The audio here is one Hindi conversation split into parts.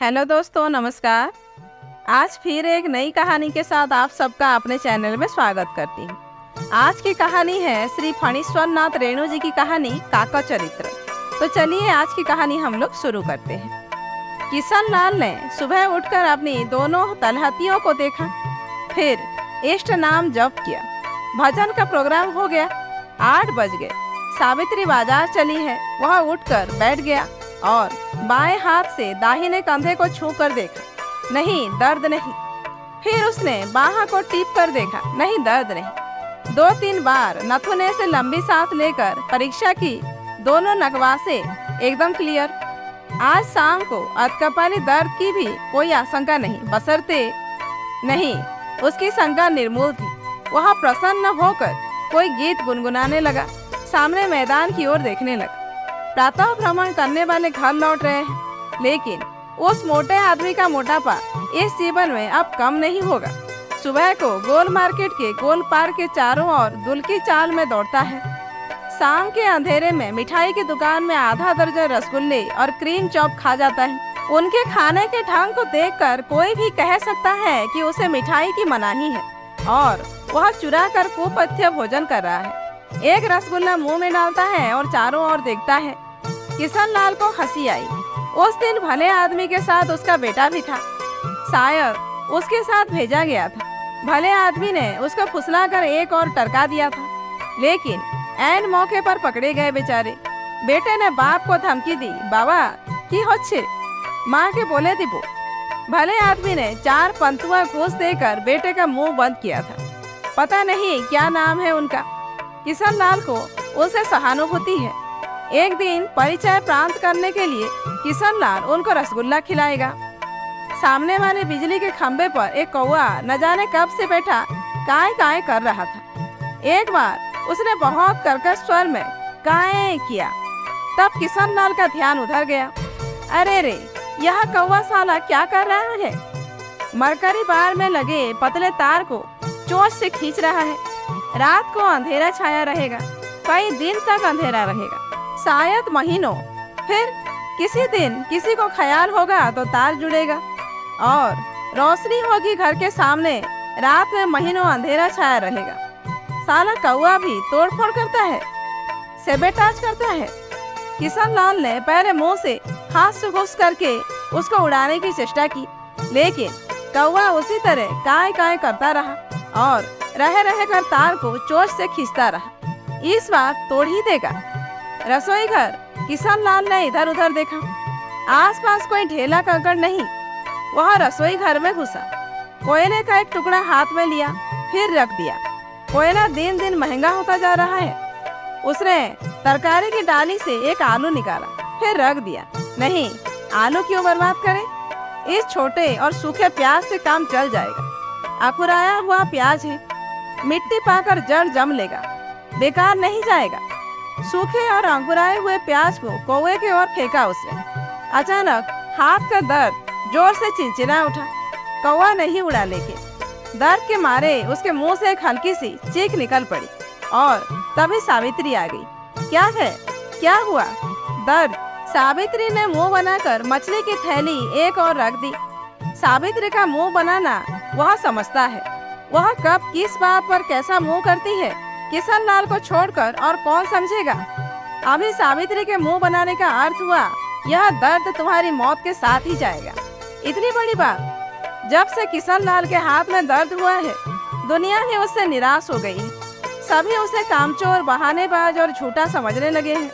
हेलो दोस्तों, नमस्कार। आज फिर एक नई कहानी के साथ आप सबका अपने चैनल में स्वागत करती हूँ। आज की कहानी है श्री फणीश्वर नाथ रेणु जी की कहानी काका चरित्र। तो चलिए आज की कहानी हम लोग शुरू करते हैं। किशन लाल ने सुबह उठकर अपनी दोनों तलहतियों को देखा, फिर इष्ट नाम जप किया। भजन का प्रोग्राम हो गया। 8 बज गए। सावित्री बाजार चली है। वह उठकर बैठ गया और बाएं हाथ से दाहिने कंधे को छू कर देखा, नहीं दर्द नहीं। फिर उसने बाह को टीप कर देखा, नहीं दर्द नहीं। 2-3 बार नथुने से लंबी सांस लेकर परीक्षा की। दोनों नगवासे एकदम क्लियर। आज शाम को अधकपाली दर्द की भी कोई आशंका नहीं, बशर्ते नहीं उसकी शंका निर्मूल थी। वह प्रसन्न होकर कोई गीत गुनगुनाने लगा, सामने मैदान की ओर देखने लगा। प्रातः भ्रमण करने वाले घर लौट रहे हैं, लेकिन उस मोटे आदमी का मोटापा इस जीवन में अब कम नहीं होगा। सुबह को गोल मार्केट के गोल पार्क के चारों ओर दुल्की चाल में दौड़ता है। शाम के अंधेरे में मिठाई की दुकान में आधा दर्जन रसगुल्ले और क्रीम चॉप खा जाता है। उनके खाने के ढंग को देखकर कोई भी कह सकता है कि उसे मिठाई की मनाही है और वह चुरा कर कुपथ्य भोजन कर रहा है। एक रसगुल्ला मुंह में डालता है और चारों ओर देखता है। किशन लाल को हंसी आई। उस दिन भले आदमी के साथ उसका बेटा भी था, शायद उसके साथ भेजा गया था। भले आदमी ने उसको फुसला कर एक और टरका दिया था, लेकिन ऐन मौके पर पकड़े गए बेचारे। बेटे ने बाप को धमकी दी, बाबा की होच्छे माँ के बोले दिबो। भले आदमी ने 4 पंतुआ घूस देकर बेटे का मुंह बंद किया था। पता नहीं क्या नाम है उनका। किशन लाल को उनसे सहानुभूति है। एक दिन परिचय प्राप्त करने के लिए किशन लाल उनको रसगुल्ला खिलाएगा। सामने वाले बिजली के खंभे पर एक कौवा न जाने कब से बैठा काय काय कर रहा था। एक बार उसने बहुत कर्कश स्वर में काय किया। तब किशन लाल का ध्यान उधर गया। अरे रे, यह कौवा साला क्या कर रहा है? मरकरी बार में लगे पतले तार को चोंच से खींच रहा है। रात को अंधेरा छाया रहेगा, कई दिन तक अंधेरा रहेगा, शायद महीनों। फिर किसी दिन किसी को ख्याल होगा तो तार जुड़ेगा और रोशनी होगी घर के सामने। रात में महीनों अंधेरा छाया रहेगा। साला कौवा भी तोड़फोड़ करता है, सेबेटाज करता है। किशन लाल ने पहले मुंह से हाथ से घुस करके उसको उड़ाने की चेष्टा की, लेकिन कौवा उसी तरह काय काय करता रहा और रह कर तार को चोंच से खींचता रहा। इस बार तोड़ ही देगा। रसोई घर किशन लाल ने इधर उधर देखा। आसपास कोई ढेला कंकड़ नहीं। वह रसोई घर में घुसा, कोयले का एक टुकड़ा हाथ में लिया, फिर रख दिया। कोयला दिन दिन महंगा होता जा रहा है। उसने तरकारी की डाली से एक आलू निकाला, फिर रख दिया। नहीं, आलू क्यों बर्बाद करें? इस छोटे और सूखे प्याज से काम चल जाएगा। अकुराया हुआ प्याज है, मिट्टी पाकर जड़ जम लेगा, बेकार नहीं जाएगा। सूखे और अंकुराए हुए प्याज को कौवे की ओर फेंका उसने। अचानक हाथ का दर्द जोर से चिंचिना उठा। कौवा नहीं उड़ा, लेकिन दर्द के मारे उसके मुंह से एक हल्की सी चीख निकल पड़ी और तभी सावित्री आ गई। क्या है, क्या हुआ? दर्द। सावित्री ने मुंह बनाकर मछली की थैली एक और रख दी। सावित्री का मुंह बनाना वह समझता है। वह कब किस बात पर कैसा मुंह करती है, किशन लाल को छोड़कर और कौन समझेगा? अभी सावित्री के मुंह बनाने का अर्थ हुआ, यह दर्द तुम्हारी मौत के साथ ही जाएगा। इतनी बड़ी बात। जब से किशन लाल के हाथ में दर्द हुआ है, दुनिया ही उससे निराश हो गई है। सभी उसे कामचोर, बहानेबाज और झूठा समझने लगे हैं।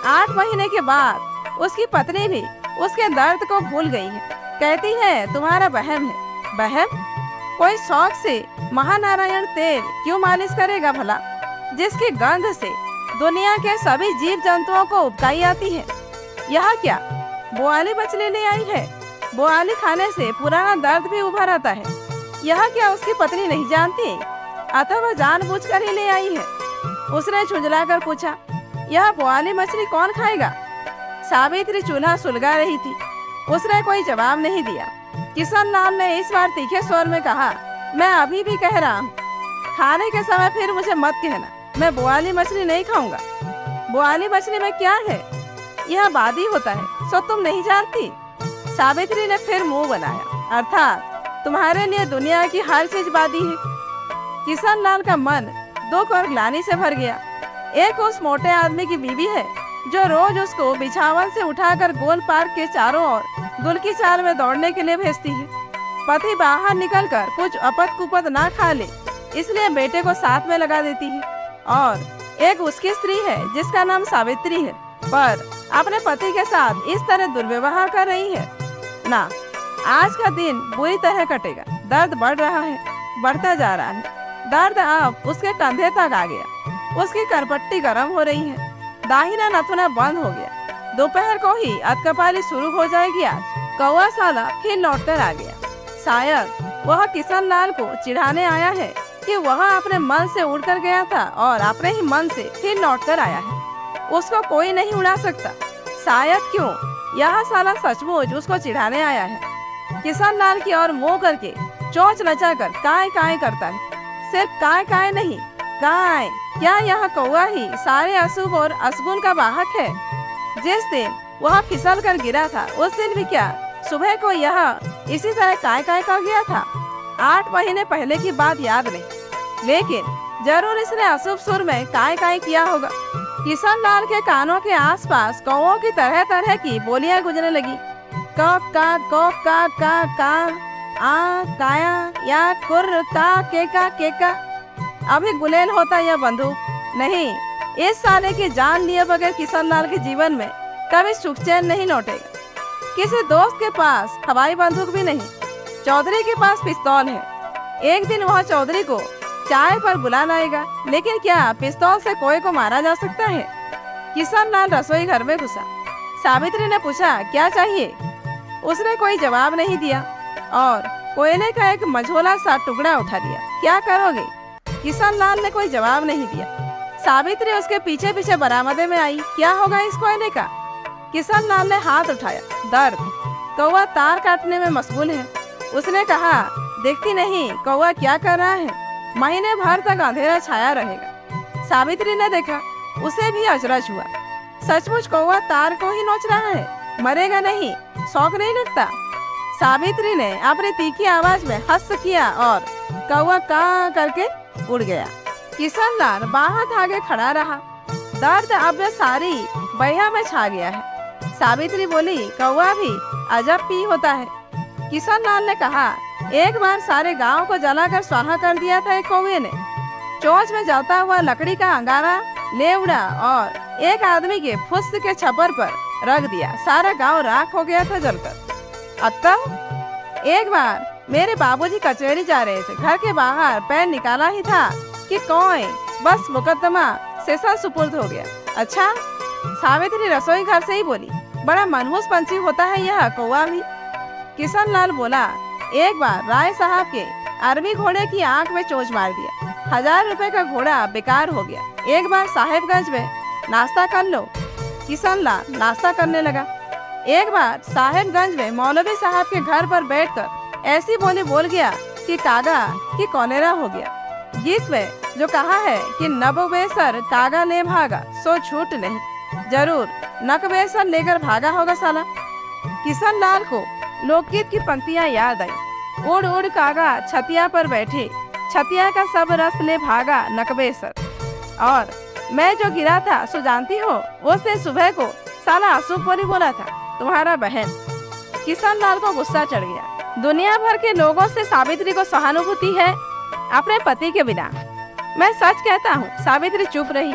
8 महीने के बाद उसकी पत्नी भी उसके दर्द को भूल गई है। कहती है तुम्हारा वहम है। वहम? कोई शौक से महानारायण तेल क्यों मालिश करेगा भला, जिसकी गंध से दुनिया के सभी जीव जंतुओं को उबकाई आती है? यह क्या बोआली मछली ले आई है? बोआली खाने से पुराना दर्द भी उभर आता है। यह क्या उसकी पत्नी नहीं जानती, अथवा जानबूझकर ही ले आई है? उसने झुंझला कर पूछा, यह बोआली मछली कौन खाएगा? सावित्री चूल्हा सुलगा रही थी। उसने कोई जवाब नहीं दिया। किशन लाल ने इस बार तीखे स्वर में कहा, मैं अभी भी कह रहा हूँ, खाने के समय फिर मुझे मत कहना, मैं बोआली मछली नहीं खाऊंगा। बोआली मछली में क्या है? यह बादी होता है, सो तुम नहीं जानती? सावित्री ने फिर मुंह बनाया, अर्थात तुम्हारे लिए दुनिया की हर चीज बादी है। किशन लाल का मन दुख और ग्लानि से भर गया। एक उस मोटे आदमी की बीवी है जो रोज उसको बिछावन से उठाकर गोल पार्क के चारों ओर गुल की चाल में दौड़ने के लिए भेजती है। पति बाहर निकलकर कुछ अपत कुपत ना खा ले, इसलिए बेटे को साथ में लगा देती है। और एक उसकी स्त्री है जिसका नाम सावित्री है, पर अपने पति के साथ इस तरह दुर्व्यवहार कर रही है ना। आज का दिन बुरी तरह कटेगा। दर्द बढ़ रहा है, बढ़ता जा रहा है। दर्द अब उसके कंधे तक आ गया। उसकी करपट्टी गर्म हो रही है, दाहिना नथुना बंद हो गया। दोपहर को ही अतकपाली शुरू हो जाएगी। आज कौवा साला फिर लौटकर आ गया। शायद वह किशन लाल को चिढ़ाने आया है कि वह अपने मन से उड़कर गया था और अपने ही मन से फिर लौटकर आया है। उसको कोई नहीं उड़ा सकता। शायद क्यों यह साला सचमुच उसको चिढ़ाने आया है। किशन लाल की ओर मुंह करके चोंच नचाकर काय काय करता है। सिर्फ काय काय नहीं, काय क्या यह कौवा ही सारे अशुभ और अशगुन का वाहक है? जिस दिन वह फिसल कर गिरा था उस दिन भी क्या सुबह को यह इसी तरह काय काय कर गया था? 8 महीने पहले की बात याद नहीं, लेकिन जरूर इसने अशुभ सुर में काय काय किया होगा। किशन लाल के कानों के आसपास कौवों की तरह तरह की बोलियां गुजरने लगी। क का आ काया या कुर्र का केका। अभी गुलेल होता यह बंदूक नहीं। इस साले की जान लिए बगैर किशन लाल के जीवन में कभी सुख चैन नहीं लौटेगा। किसी दोस्त के पास हवाई बंदूक भी नहीं। चौधरी के पास पिस्तौल है। एक दिन वह चौधरी को चाय पर बुला लाएगा, लेकिन क्या पिस्तौल से कोई को मारा जा सकता है? किशन लाल रसोई घर में घुसा। सावित्री ने पूछा क्या चाहिए? उसने कोई जवाब नहीं दिया और कोयले का एक मझोला सा टुकड़ा उठा लिया। क्या करोगे? किशन लाल ने कोई जवाब नहीं दिया। सावित्री उसके पीछे पीछे बरामदे में आई। क्या होगा इस कोयले का? किशन लाल ने हाथ उठाया। दर्द। कौवा तार काटने में मशगूल है। उसने कहा देखती नहीं कौवा क्या कर रहा है? महीने भर तक अंधेरा छाया रहेगा। सावित्री ने देखा, उसे भी अचरज हुआ। सचमुच कौवा तार को ही नोच रहा है, मरेगा नहीं, शौक नहीं लुटता। सावित्री ने अपनी तीखी आवाज में हंस किया और कौवा का करके उड़ गया। किशन लाल बाहर आगे खड़ा रहा। दर्द अब सारी बहिया में छा गया है। सावित्री बोली कौवा भी अजब पी होता है। किशन लाल ने कहा एक बार सारे गांव को जलाकर स्वाहा कर दिया था एक कौवे ने। चोंच में जलता हुआ लकड़ी का अंगारा ले उड़ा और एक आदमी के फुस्त के छपर पर रख दिया। सारा गांव राख हो गया था जलकर। अतः एक बार मेरे बाबूजी कचहरी जा रहे थे। घर के बाहर पैर निकाला ही था कि कोई बस मुकदमा सेसा सुपुर्द हो गया। अच्छा, सावित्री रसोई घर से ही बोली, बड़ा मनहूस पंछी होता है यह कौवा भी। किशन लाल बोला एक बार राय साहब के अरबी घोड़े की आंख में चोंच मार दिया। 1000 रुपए का घोड़ा बेकार हो गया। एक बार साहेबगंज में नाश्ता कर लो। किशन लाल नाश्ता करने लगा। एक बार साहेबगंज में मौलवी साहब के घर पर बैठकर ऐसी बोली बोल गया कि कागा की कॉलेरा हो गया। गीत में जो कहा है कि नबवेसर कागा ले भागा, सो झूठ नहीं, जरूर नकवेसर लेकर भागा होगा साला। किशन लाल को लोकगीत की पंक्तियां याद आई। उड़ उड़ कागा छतिया पर बैठे, छतिया का सब रस ले भागा नकवेसर। और मैं जो गिरा था सो जानती हो, उस दिन सुबह को साला अशुभपुरी बोला था तुम्हारा बहन। किशन लाल को गुस्सा चढ़ गया। दुनिया भर के लोगों से सावित्री को सहानुभूति है, अपने पति के बिना। मैं सच कहता हूँ। सावित्री चुप रही।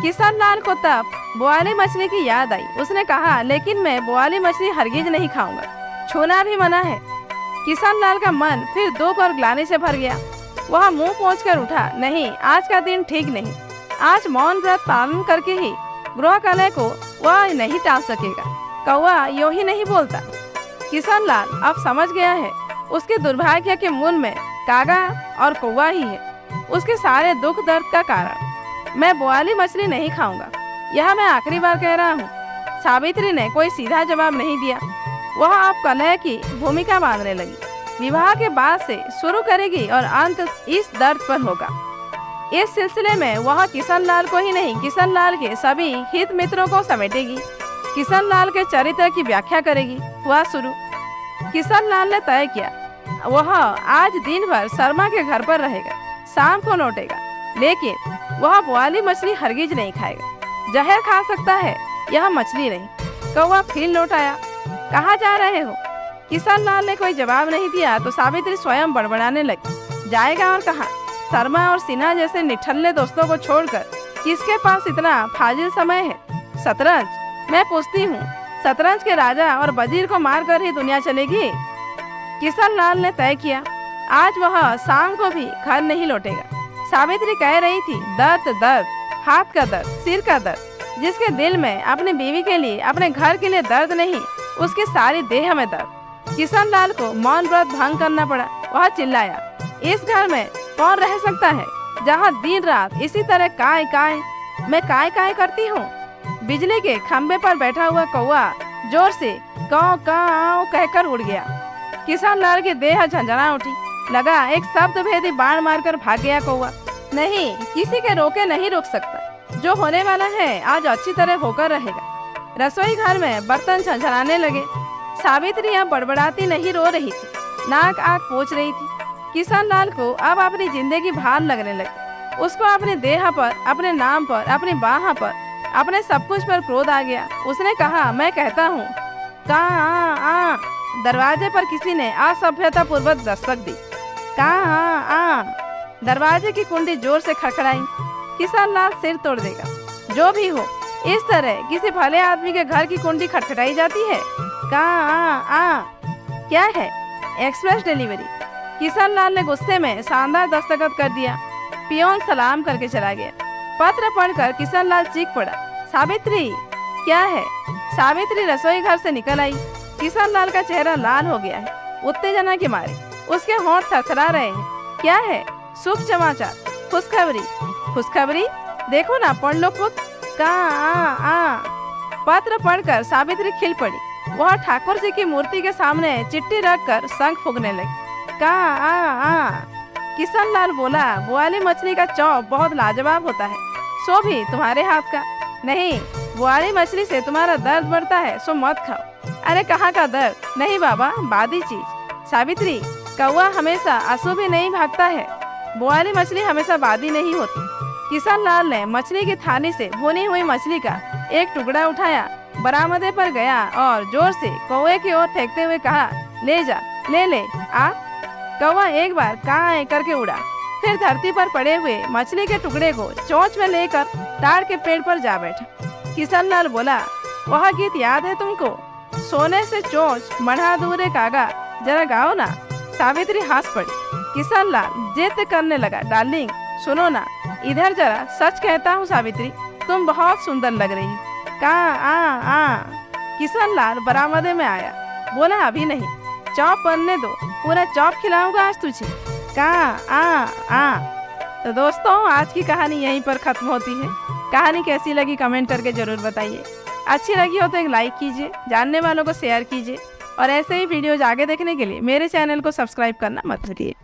किशन लाल को तब बोआली मछली की याद आई। उसने कहा लेकिन मैं बोआली मछली हरगिज नहीं खाऊंगा, छूना भी मना है। किशन लाल का मन फिर दुख और ग्लानि से भर गया। वह मुंह पोंछकर उठा, नहीं, आज का दिन ठीक नहीं। आज मौन व्रत पालन करके ही गृह कलह को वह नहीं टाल सकेगा। कौवा यूं ही नहीं बोलता। किशन लाल अब समझ गया है उसके दुर्भाग्य के मूल में कागा और कौवा ही है, उसके सारे दुख दर्द का कारण। मैं बोआली मछली नहीं खाऊंगा, यह मैं आखिरी बार कह रहा हूँ। सावित्री ने कोई सीधा जवाब नहीं दिया। वह अब कलह की भूमिका बांधने लगी। विवाह के बाद से शुरू करेगी और अंत इस दर्द पर होगा। इस सिलसिले में वह किशन लाल को ही नहीं, किशन लाल के सभी हित मित्रों को समेटेगी। किशन लाल के चरित्र की व्याख्या करेगी। हुआ शुरू। किशन लाल ने तय किया वह आज दिन भर शर्मा के घर पर रहेगा, शाम को लौटेगा, लेकिन वह बोआली मछली हरगिज नहीं खाएगा। जहर खा सकता है, यह मछली नहीं। कौवा फिर लौट आया। कहाँ जा रहे हो? किशन लाल ने कोई जवाब नहीं दिया तो सावित्री स्वयं बड़बड़ाने लगी। जाएगा और कहाँ? शर्मा और सिन्हा जैसे निठल्ले दोस्तों को छोड़कर किसके पास इतना फाजिल समय है? शतरंज। मैं पूछती हूँ, शतरंज के राजा और वजीर को मारकर ही दुनिया चलेगी? किशन लाल ने तय किया आज वह शाम को भी घर नहीं लौटेगा। सावित्री कह रही थी, दर्द दर्द, हाथ का दर्द, सिर का दर्द। जिसके दिल में अपनी बीवी के लिए, अपने घर के लिए दर्द नहीं, उसकी सारी देह में दर्द। किशन लाल को मौन व्रत भंग करना पड़ा। वह चिल्लाया, इस घर में कौन रह सकता है जहाँ दिन रात इसी तरह काय काय? मैं काय काय करती हूँ। बिजली के खंबे पर बैठा हुआ कौवा जोर से काव काव कहकर उड़ गया। किशन लाल की देह झंझना उठी। लगा एक शब्द भेदी बाण मारकर भाग गया कौवा। नहीं, किसी के रोके नहीं रुक सकता। जो होने वाला है आज अच्छी तरह होकर रहेगा। रसोई घर में बर्तन झंझनाने लगे। सावित्री अब बड़बड़ाती नहीं, रो रही थी, नाक आँख पोंछ रही थी। किशन लाल को अब अपनी जिंदगी भार लगने लगी। उसको अपने देह पर, अपने नाम पर, अपनी बाह पर, अपने सब कुछ पर क्रोध आ गया। उसने कहा, मैं कहता हूँ कहाँ? दरवाजे पर किसी ने असभ्यता पूर्वक दस्तक दी। कहाँ? दरवाजे की कुंडी जोर से खड़खड़ाई। किशन लाल सिर तोड़ देगा। जो भी हो, इस तरह किसी भले आदमी के घर की कुंडी खटखटाई जाती है? कहाँ? क्या है? Express delivery. किशन लाल ने गुस्से में शानदार दस्तखत कर दिया। पियोन सलाम करके चला गया। पत्र पढ़कर किशन लाल चीख पड़ा, सावित्री! क्या है? सावित्री रसोई घर से निकल आई। किशन लाल का चेहरा लाल हो गया है उत्तेजना के मारे। उसके होंठ थरथरा रहे हैं। क्या है? शुभ समाचार, खुशखबरी। खुशखबरी? देखो ना, पढ़ लो खुद। कहाँ? पत्र पढ़कर सावित्री खिल पड़ी। वह ठाकुर जी की मूर्ति के सामने चिट्ठी रखकर शंख फूंकने लगी। कहाँ? किशन लाल बोला, बोआली मछली का चौप बहुत लाजवाब होता है, सो भी तुम्हारे हाथ का। नहीं, बोआली मछली से तुम्हारा दर्द बढ़ता है, सो मत खाओ। अरे कहाँ का दर्द? नहीं बाबा, बादी चीज। सावित्री, कौवा हमेशा अशुभ ही नहीं भागता है, बोआली मछली हमेशा बादी नहीं होती। किशन लाल ने मछली की थाली से भुनी हुई मछली का एक टुकड़ा उठाया, बरामदे पर गया और जोर से कौवे की ओर फेंकते हुए कहा, ले जा, ले आ। कौवा एक बार कां करके उड़ा, फिर धरती पर पड़े हुए मछली के टुकड़े को चोंच में लेकर ताड़ के पेड़ पर जा बैठा। किशन लाल बोला, वह गीत याद है तुमको? सोने से चोंच मढ़ा दूरे कागा, जरा गाओ ना। सावित्री हंस पड़ी। किशन लाल जिद करने लगा, डार्लिंग सुनो ना, इधर जरा। सच कहता हूँ सावित्री, तुम बहुत सुंदर लग रही। किशन लाल बरामदे में आया, बोला, अभी नहीं, चौप बनने दो, पूरा चौप खिलाऊंगा आज तुझे। तो दोस्तों, आज की कहानी यहीं पर खत्म होती है। कहानी कैसी लगी कमेंट करके जरूर बताइए। अच्छी लगी हो तो एक लाइक कीजिए, जानने वालों को शेयर कीजिए और ऐसे ही वीडियोज आगे देखने के लिए मेरे चैनल को सब्सक्राइब करना मत भूलिए।